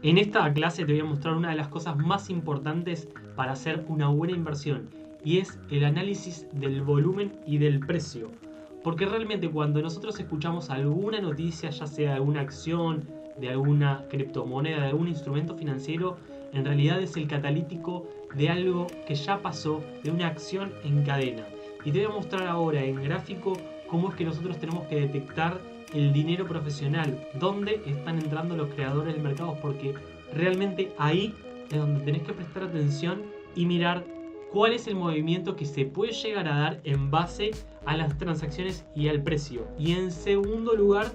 En esta clase te voy a mostrar una de las cosas más importantes para hacer una buena inversión y es el análisis del volumen y del precio. Porque realmente cuando nosotros escuchamos alguna noticia, ya sea de alguna acción, de alguna criptomoneda, de algún instrumento financiero, en realidad es el catalítico de algo que ya pasó, de una acción en cadena. Y te voy a mostrar ahora en gráfico cómo es que nosotros tenemos que detectar el dinero profesional, dónde están entrando los creadores del mercado, porque realmente ahí es donde tenés que prestar atención y mirar cuál es el movimiento que se puede llegar a dar en base a las transacciones y al precio. Y en segundo lugar,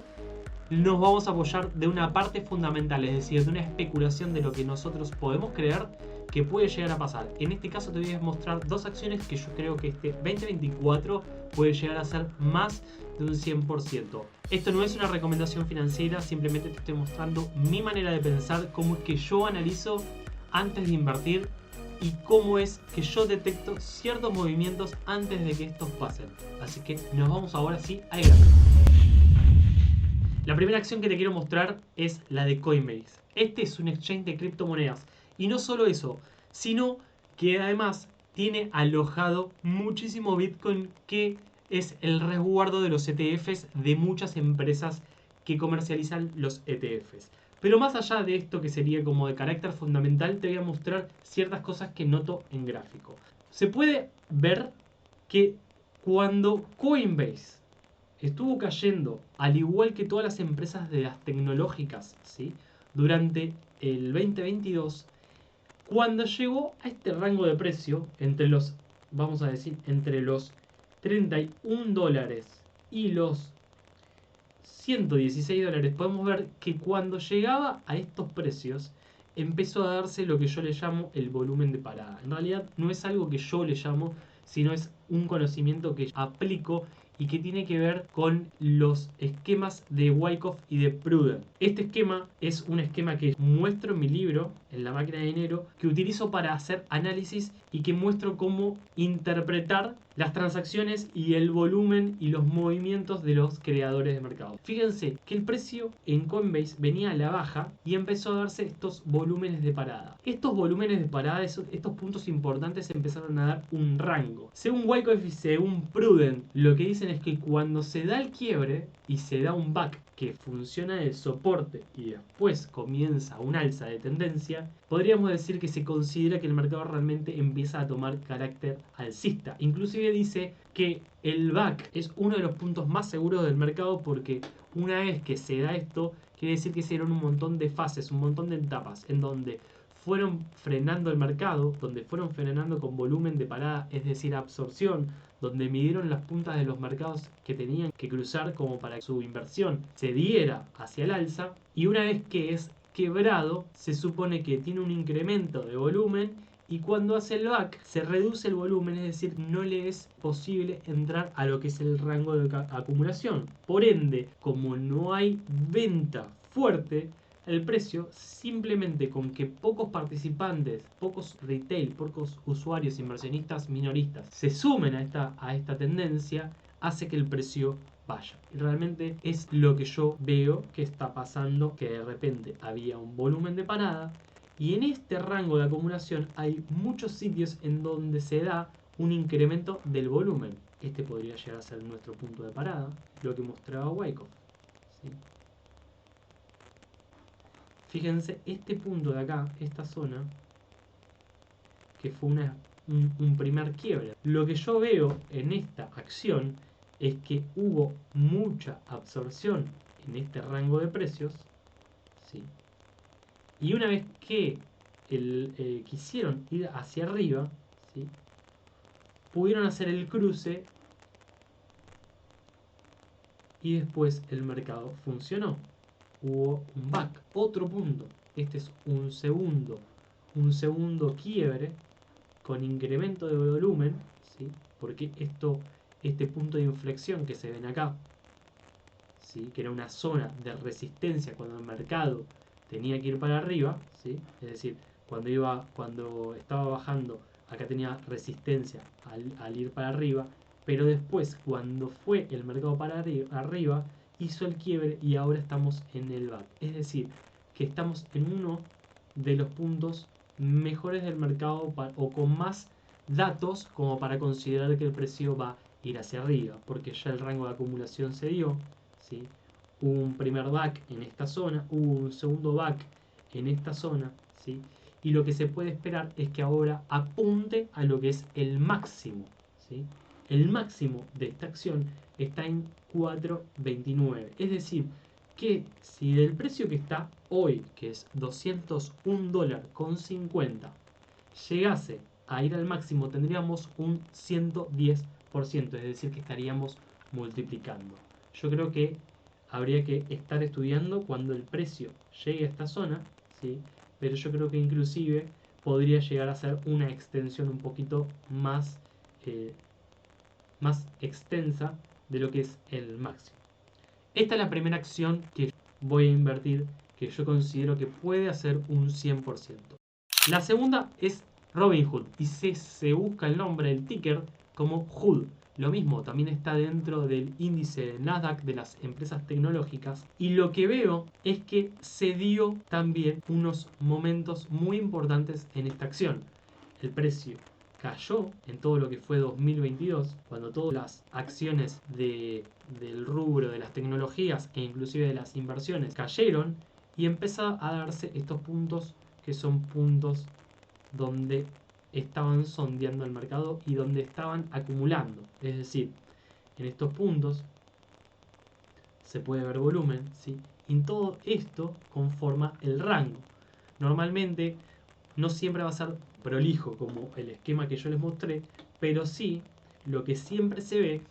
nos vamos a apoyar de una parte fundamental, es decir, de una especulación de lo que nosotros podemos creer que puede llegar a pasar. En este caso te voy a mostrar dos acciones que yo creo que este 2024 puede llegar a ser más de un 100%. Esto no es una recomendación financiera, simplemente te estoy mostrando mi manera de pensar, cómo es que yo analizo antes de invertir y cómo es que yo detecto ciertos movimientos antes de que estos pasen. Así que nos vamos ahora sí al gráfico. La primera acción que te quiero mostrar es la de Coinbase. Este es un exchange de criptomonedas. Y no solo eso, sino que además tiene alojado muchísimo Bitcoin, que es el resguardo de los ETFs de muchas empresas que comercializan los ETFs. Pero más allá de esto, que sería como de carácter fundamental, te voy a mostrar ciertas cosas que noto en gráfico. Se puede ver que cuando Coinbase estuvo cayendo, al igual que todas las empresas de las tecnológicas, ¿sí? Durante el 2022, cuando llegó a este rango de precio, entre los, vamos a decir, entre los 31 dólares y los 116 dólares, podemos ver que cuando llegaba a estos precios, empezó a darse lo que yo le llamo el volumen de parada. En realidad no es algo que yo le llamo, sino es un conocimiento que aplico y que tiene que ver con los esquemas de Wyckoff y de Prudent. Este esquema es un esquema que muestro en mi libro, en la máquina de dinero, que utilizo para hacer análisis y que muestro cómo interpretar las transacciones y el volumen y los movimientos de los creadores de mercado. Fíjense que el precio en Coinbase venía a la baja y empezó a darse estos volúmenes de parada. Estos volúmenes de parada, estos puntos importantes, empezaron a dar un rango. Según Wyckoff y según Prudent, lo que dicen es que cuando se da el quiebre y se da un back que funciona de soporte y después comienza un alza de tendencia, podríamos decir que se considera que el mercado realmente empieza a tomar carácter alcista. Inclusive dice que el back es uno de los puntos más seguros del mercado, porque una vez que se da esto, quiere decir que se dieron un montón de fases, un montón de etapas en donde fueron frenando el mercado, donde fueron frenando con volumen de parada, es decir, absorción, donde midieron las puntas de los mercados que tenían que cruzar como para que su inversión se diera hacia el alza, y una vez que es quebrado, se supone que tiene un incremento de volumen, y cuando hace el back se reduce el volumen, es decir, no le es posible entrar a lo que es el rango de acumulación. Por ende, como no hay venta fuerte, el precio, simplemente con que pocos participantes, pocos retail, pocos usuarios inversionistas minoristas se sumen a esta tendencia, hace que el precio vaya. Y realmente es lo que yo veo que está pasando, que de repente había un volumen de parada y en este rango de acumulación hay muchos sitios en donde se da un incremento del volumen. Este podría llegar a ser nuestro punto de parada, lo que mostraba Wyckoff, ¿sí? Fíjense, este punto de acá, esta zona, que fue un primer quiebre. Lo que yo veo en esta acción es que hubo mucha absorción en este rango de precios, ¿sí? Y una vez que quisieron ir hacia arriba, ¿sí?, pudieron hacer el cruce y después el mercado funcionó. Hubo un back, otro punto. Este es un segundo quiebre con incremento de volumen, ¿sí? Porque este punto de inflexión que se ven acá, ¿sí?, que era una zona de resistencia cuando el mercado tenía que ir para arriba, ¿sí? Es decir, cuando estaba bajando, acá tenía resistencia al ir para arriba, pero después, cuando fue el mercado para arriba, hizo el quiebre y ahora estamos en el back. Es decir, que estamos en uno de los puntos mejores del mercado o con más datos como para considerar que el precio va a ir hacia arriba, porque ya el rango de acumulación se dio, ¿sí? Hubo un primer back en esta zona, hubo un segundo back en esta zona, ¿sí? Y lo que se puede esperar es que ahora apunte a lo que es el máximo, ¿sí? El máximo de esta acción está en 4.29, es decir, que si del precio que está hoy, que es $201.50, llegase a ir al máximo, tendríamos un 110%, es decir, que estaríamos multiplicando. Yo creo que habría que estar estudiando cuando el precio llegue a esta zona, ¿sí? Pero yo creo que inclusive podría llegar a ser una extensión un poquito más extensa de lo que es el máximo. Esta es la primera acción que voy a invertir, que yo considero que puede hacer un 100%. La segunda es Robinhood y se busca el nombre del ticker como HOOD. Lo mismo, también está dentro del índice de Nasdaq de las empresas tecnológicas. Y lo que veo es que se dio también unos momentos muy importantes en esta acción. El precio cayó en todo lo que fue 2022, cuando todas las acciones del rubro de las tecnologías e inclusive de las inversiones cayeron, y empezó a darse estos puntos que son puntos donde estaban sondeando el mercado y donde estaban acumulando. Es decir, en estos puntos se puede ver volumen, ¿sí? Y todo esto conforma el rango. Normalmente no siempre va a ser prolijo como el esquema que yo les mostré, pero sí lo que siempre se ve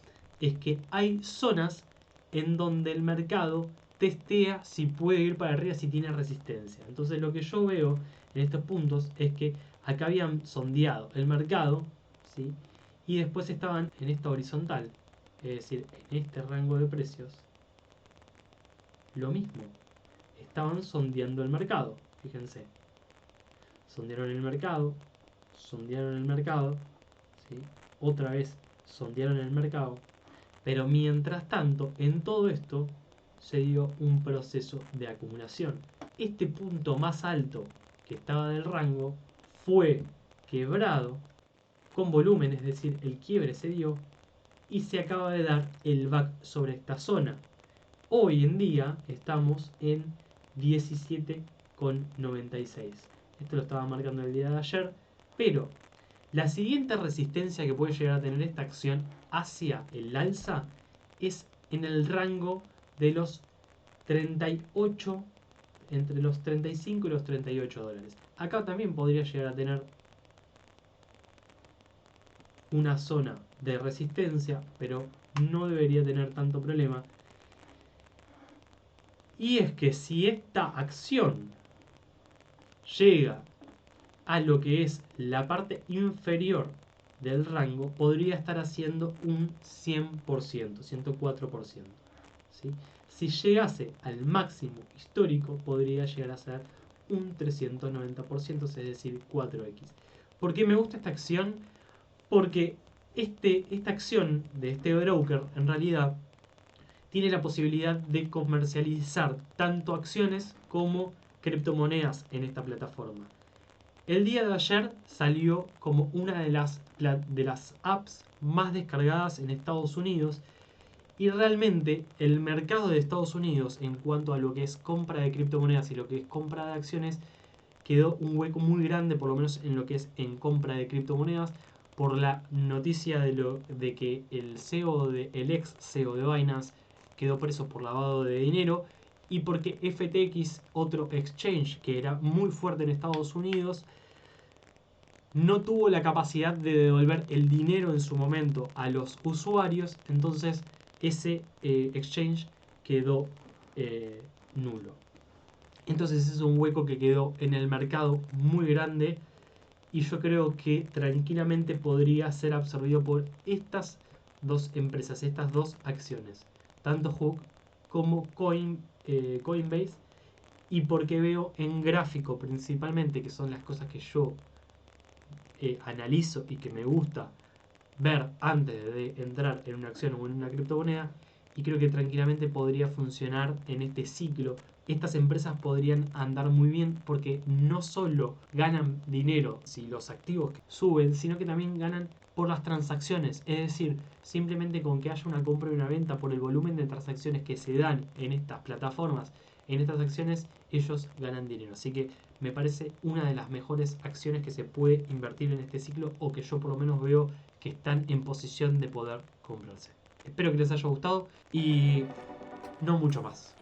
es que hay zonas en donde el mercado testea si puede ir para arriba, si tiene resistencia. Entonces lo que yo veo en estos puntos es que acá habían sondeado el mercado, ¿sí? Y después estaban en esta horizontal, es decir, en este rango de precios, lo mismo, estaban sondeando el mercado, fíjense. Sondearon el mercado, ¿sí? Otra vez sondearon el mercado, pero mientras tanto, en todo esto se dio un proceso de acumulación. Este punto más alto que estaba del rango fue quebrado con volumen, es decir, el quiebre se dio y se acaba de dar el back sobre esta zona. Hoy en día estamos en 17,96. Esto lo estaba marcando el día de ayer, pero la siguiente resistencia que puede llegar a tener esta acción hacia el alza es en el rango de los 38, entre los 35 y los 38 dólares. Acá también podría llegar a tener una zona de resistencia, pero no debería tener tanto problema. Y es que si esta acción llega a lo que es la parte inferior del rango, podría estar haciendo un 100%, 104%. ¿Sí? Si llegase al máximo histórico, podría llegar a ser un 390%, es decir, 4x. ¿Por qué me gusta esta acción? Porque esta acción de este broker en realidad tiene la posibilidad de comercializar tanto acciones como criptomonedas en esta plataforma. El día de ayer salió como una de las apps más descargadas en Estados Unidos, y realmente el mercado de Estados Unidos en cuanto a lo que es compra de criptomonedas y lo que es compra de acciones quedó un hueco muy grande, por lo menos en lo que es en compra de criptomonedas, por la noticia de que el ex CEO de Binance quedó preso por lavado de dinero, y porque FTX, otro exchange que era muy fuerte en Estados Unidos, no tuvo la capacidad de devolver el dinero en su momento a los usuarios. Entonces ese exchange quedó nulo. Entonces es un hueco que quedó en el mercado muy grande, y yo creo que tranquilamente podría ser absorbido por estas dos empresas, estas dos acciones, tanto Hook como Coinbase. Y porque veo en gráfico principalmente, que son las cosas que yo analizo y que me gusta ver antes de entrar en una acción o en una criptomoneda, y creo que tranquilamente podría funcionar en este ciclo estas empresas podrían andar muy bien porque no solo ganan dinero si los activos suben, sino que también ganan por las transacciones. Es decir, simplemente con que haya una compra y una venta por el volumen de transacciones que se dan en estas plataformas, en estas acciones, ellos ganan dinero. Así que me parece una de las mejores acciones que se puede invertir en este ciclo o que yo por lo menos veo que están en posición de poder comprarse. Espero que les haya gustado y no mucho más.